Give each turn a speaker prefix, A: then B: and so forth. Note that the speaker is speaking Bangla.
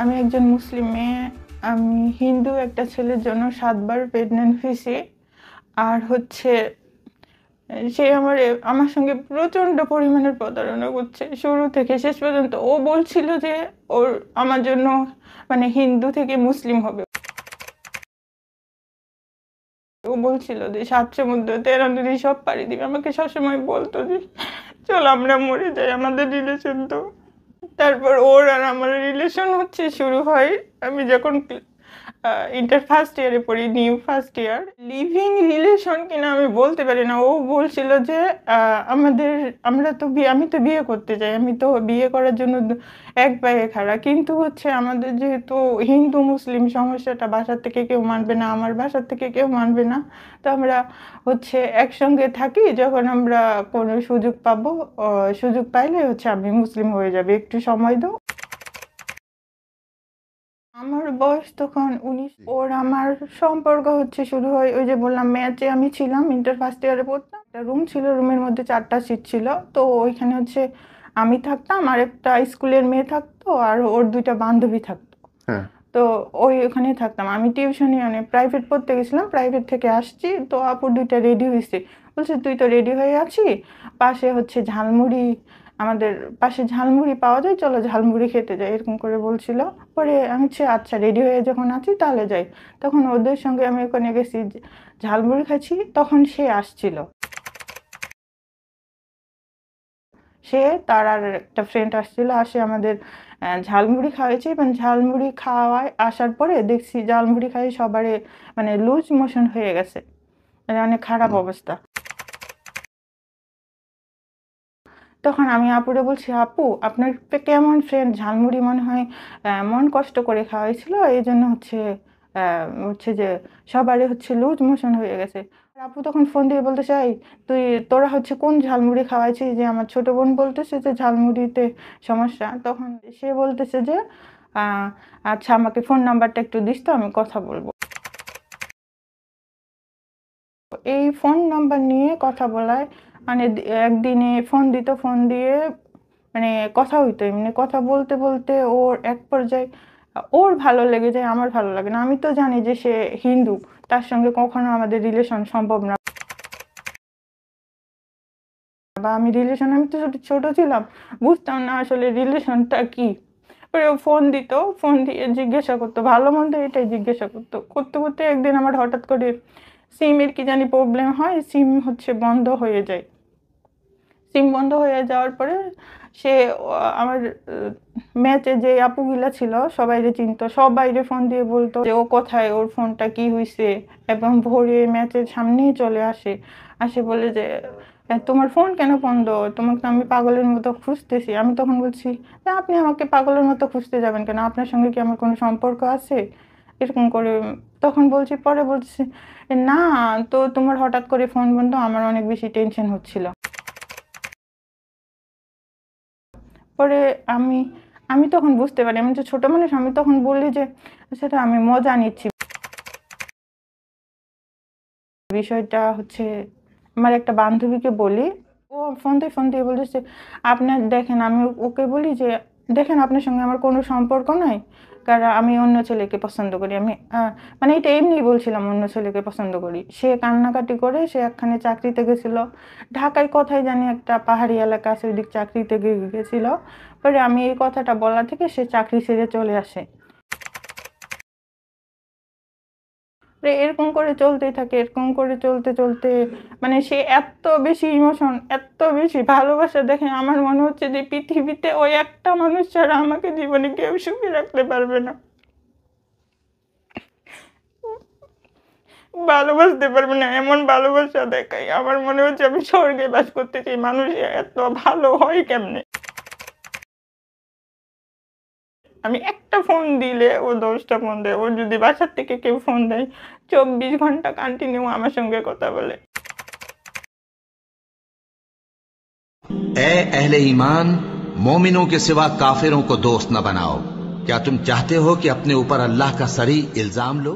A: আমি একজন মুসলিম মেয়ে। আমি হিন্দু একটা ছেলের জন্য 7 বার প্রেগন্যান্ট হয়েছি। আর সে আমার সঙ্গে প্রচণ্ড পরিমাণের প্রতারণা করছে শুরু থেকে শেষ পর্যন্ত। ও বলছিল যে ওর আমার জন্য হিন্দু থেকে মুসলিম হবে। ও বলছিল যে 7 সমুদ্র 13 নদী সব পাড়ি দিবে। আমাকে সবসময় বলতো যে চল আমরা মরে যাই, আমাদের রিলেশন তো। তারপর ওর আর আমার রিলেশন শুরু হয় আমি যখন ইন্টার ফার্স্ট ইয়ারে পড়ি, new first year. Living relation কিনা আমি বলতে পারি না। ও বলছিল যে আমি তো বিয়ে করতে চাই, আমি তো বিয়ে করার জন্য এক পায়ে খাড়া, কিন্তু আমাদের যেহেতু হিন্দু মুসলিম সমস্যাটা বাসার থেকে কেউ মানবে না, আমার বাসার থেকে কেউ মানবে না, তো আমরা একসঙ্গে থাকি। যখন আমরা কোনো সুযোগ পাবো, সুযোগ পাইলে আমি মুসলিম হয়ে যাবে, একটু সময় দাও। আমার বয়স তখন 19। ওর আমার সম্পর্ক শুরু হয় ওই যে বললাম, ম্যাচে আমি ছিলাম, ইন্টার ফার্স্ট ইয়ারে পড়তাম। একটা রুম ছিল, রুমের মধ্যে 4টা সিট ছিল। তো ওইখানে আমি থাকতাম, আর একটা স্কুলের মেয়ে থাকতো, আর ওর 2টা বান্ধবী থাকতো। তো ওখানে থাকতাম। আমি টিউশনি প্রাইভেট পড়তে গেছিলাম, প্রাইভেট থেকে আসছি, তো আপুর 2টা রেডি হয়েছে। বলছে তুই তো রেডি হয়ে আছি, পাশে ঝালমুড়ি, আমাদের পাশে ঝালমুড়ি পাওয়া যায়, চলো ঝালমুড়ি খেতে যাই, এরকম করে বলছিল। পরে আমি আচ্ছা রেডি হয়ে যখন আছি তাহলে যাই। তখন ওদের সঙ্গে আমি ওখানে গেছি, ঝালমুড়ি খাচ্ছি, তখন সে আসছিল। সে তার আর একটা ফ্রেন্ড আসছিল, আসে আমাদের ঝালমুড়ি খাওয়াইছে। এবং ঝালমুড়ি খাওয়ায় আসার পরে দেখছি ঝালমুড়ি খাই সবারে লুজ মোশন হয়ে গেছে, অনেক খারাপ অবস্থা। তখন আমি আপুরে বলছি, আপু আপনার কেমন ফ্রেন্ড ঝালমুড়ি মনে হয় মন কষ্ট করে খাওয়াইছিল, এই জন্য যে সবারই লুজ মোশন হয়ে গেছে। আপু তখন ফোন দিয়ে বলতে চাই, তোরা কোন ঝালমুড়ি খাওয়াইছিস, যে আমার ছোট বোন বলতেছে যে ঝালমুড়িতে সমস্যা। তখন সে বলতেছে যে আচ্ছা আমাকে ফোন নাম্বারটা একটু দিস তো, আমি কথা বলবো। এই ফোন নাম্বার নিয়ে কথা বলায় একদিনে ফোন দিত, ফোন দিয়ে কথা হইতো। কথা বলতে বলতে ওর এক পর্যায়ে ওর ভালো লেগে যায়, আমার ভালো লাগে না। আমি তো জানি যে সে হিন্দু, তার সঙ্গে কখনো আমাদের রিলেশন সম্ভব না। বা আমি তো ছোট ছিলাম, বুঝতাম না আসলে রিলেশনটা কি। ফোন দিত, ফোন দিয়ে জিজ্ঞাসা করতো ভালো মন্দ, এটাই জিজ্ঞাসা করতে করতে একদিন আমার হঠাৎ করে সিমের কি জানি প্রবলেম হয়, সিম বন্ধ হয়ে যায়। সিম বন্ধ হয়ে যাওয়ার পরে সে আমার ম্যাচে যে আপুগুলা ছিল সবাইরে চিনতো, সবাইরে ফোন দিয়ে বলতো যে ও কোথায়, ওর ফোনটা কি হয়েছে। এবং ভোরে ম্যাচের সামনেই চলে আসে বলে যে তোমার ফোন কেন বন্ধ, তোমাকে তো আমি পাগলের মতো খুঁজতেছি। আমি তখন বলছি যে আপনি আমাকে পাগলের মতো খুঁজতে যাবেন কেন, আপনার সঙ্গে কি আমার কোনো সম্পর্ক আছে, এরকম করে। তখন পরে বলছি না, তো তোমার হঠাৎ করে ফোন বন্ধ, আমার অনেক বেশি টেনশন হচ্ছিল। পরে আমি আমি তখন বুঝতে পারি, আমি তো ছোট মানুষ, আমি তখন বললি যে সেটা আমি মজা নিচ্ছি। বিষয়টা আমার একটা বান্ধবীকে বলি, ও ফোন দিয়ে বলেছে আপনার দেখেন, আমি ওকে বলি যে দেখেন আপনার সঙ্গে আমার কোনো সম্পর্ক নাই, কারণ আমি অন্য ছেলেকে পছন্দ করি। আমি এটা এমনি বলছিলাম, অন্য ছেলেকে পছন্দ করি। সে কান্নাকাটি করে, সে একখানে চাকরিতে গেছিল ঢাকায়, কোথায় জানি একটা পাহাড়ি এলাকা আছে, ওই দিক চাকরিতে গেছিল। পরে আমি এই কথাটা বলা থেকে সে চাকরি ছেড়ে চলে আসে। এরকম করে চলতেই থাকে, এরকম করে চলতে চলতে সে এত বেশি ইমোশন, এত বেশি ভালোবাসা দেখে আমার মনে হচ্ছে যে পৃথিবীতে ওই একটা মানুষ ছাড়া আমাকে জীবনে কেউ সুখী রাখতে পারবে না, ভালোবাসতে পারবে না। এমন ভালোবাসা দেখাই আমার মনে হচ্ছে আমি স্বর্গে বাস করতে চাই। মানুষ এত ভালো হয় কেমনে? আমি একটা ফোন দিলে ও 10টা ফোন দেয়। ও যদি বাসার থেকে কেউ ফোন দেয় 24 ঘন্টা কন্টিনিউ আমার সঙ্গে কথা বলে।
B: ए अहले ईमान, मोमिनों के सिवा काफिरों को दोस्त न बनाओ। क्या तुम चाहते हो कि अपने ऊपर अल्लाह का सरी इल्जाम लो?